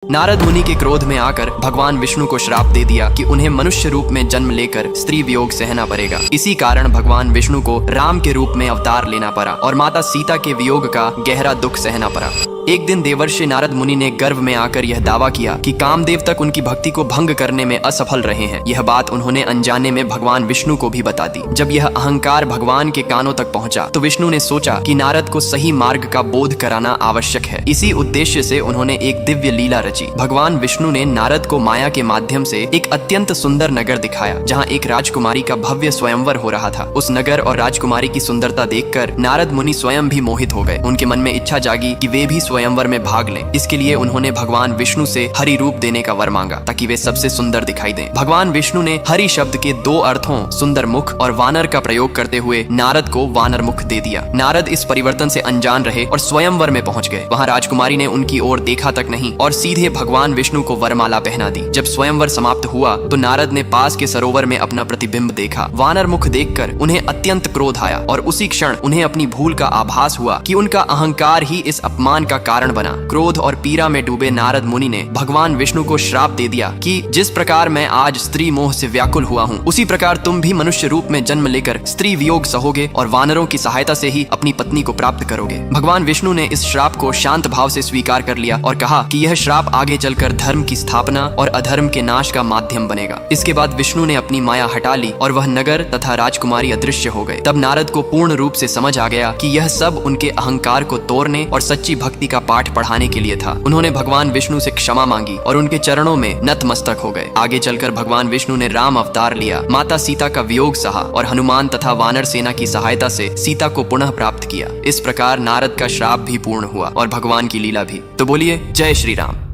नारद मुनि के क्रोध में आकर भगवान विष्णु को श्राप दे दिया कि उन्हें मनुष्य रूप में जन्म लेकर स्त्री वियोग सहना पड़ेगा। इसी कारण भगवान विष्णु को राम के रूप में अवतार लेना पड़ा और माता सीता के वियोग का गहरा दुख सहना पड़ा। एक दिन देवर्षि नारद मुनि ने गर्व में आकर यह दावा किया कि कामदेव तक उनकी भक्ति को भंग करने में असफल रहे हैं। यह बात उन्होंने अनजाने में भगवान विष्णु को भी बता दी। जब यह अहंकार भगवान के कानों तक पहुंचा तो विष्णु ने सोचा कि नारद को सही मार्ग का बोध कराना आवश्यक है। इसी उद्देश्य से उन्होंने एक दिव्य लीला रची। भगवान विष्णु ने नारद को माया के माध्यम से एक अत्यंत सुंदर नगर दिखाया जहाँ एक राजकुमारी का भव्य स्वयंवर हो रहा था। उस नगर और राजकुमारी की सुंदरता देखकर नारद मुनि स्वयं भी मोहित हो गए। उनके मन में इच्छा जागी कि वे भी स्वयंवर में भाग लें। इसके लिए उन्होंने भगवान विष्णु से हरि रूप देने का वर मांगा ताकि वे सबसे सुंदर दिखाई दें। भगवान विष्णु ने हरि शब्द के दो अर्थों सुंदर मुख और वानर का प्रयोग करते हुए नारद को वानर मुख दे दिया। नारद इस परिवर्तन से अनजान रहे और स्वयंवर में पहुंच गए। वहां राजकुमारी ने उनकी ओर देखा तक नहीं और सीधे भगवान विष्णु को वरमाला पहना दी। जब स्वयंवर समाप्त हुआ तो नारद ने पास के सरोवर में अपना प्रतिबिंब देखा। वानर मुख देखकर उन्हें अत्यंत क्रोध आया और उसी क्षण उन्हें अपनी भूल का आभास हुआ कि उनका अहंकार ही इस अपमान का कारण बना। क्रोध और पीड़ा में डूबे नारद मुनि ने भगवान विष्णु को श्राप दे दिया कि जिस प्रकार मैं आज स्त्री मोह से व्याकुल हुआ हूँ उसी प्रकार तुम भी मनुष्य रूप में जन्म लेकर स्त्री वियोग सहोगे और वानरों की सहायता से ही अपनी पत्नी को प्राप्त करोगे। भगवान विष्णु ने इस श्राप को शांत भाव से स्वीकार कर लिया और कहा कि यह श्राप आगे चलकर धर्म की स्थापना और अधर्म के नाश का माध्यम बनेगा। इसके बाद विष्णु ने अपनी माया हटा ली और वह नगर तथा राजकुमारी अदृश्य हो गए। तब नारद को पूर्ण रूप से समझ आ गया कि यह सब उनके अहंकार को तोड़ने और सच्ची भक्ति का पाठ पढ़ाने के लिए था। उन्होंने भगवान विष्णु से क्षमा मांगी और उनके चरणों में नतमस्तक हो गए। आगे चलकर भगवान विष्णु ने राम अवतार लिया, माता सीता का वियोग सहा और हनुमान तथा वानर सेना की सहायता से सीता को पुनः प्राप्त किया। इस प्रकार नारद का श्राप भी पूर्ण हुआ और भगवान की लीला भी। तो बोलिए जय श्री राम।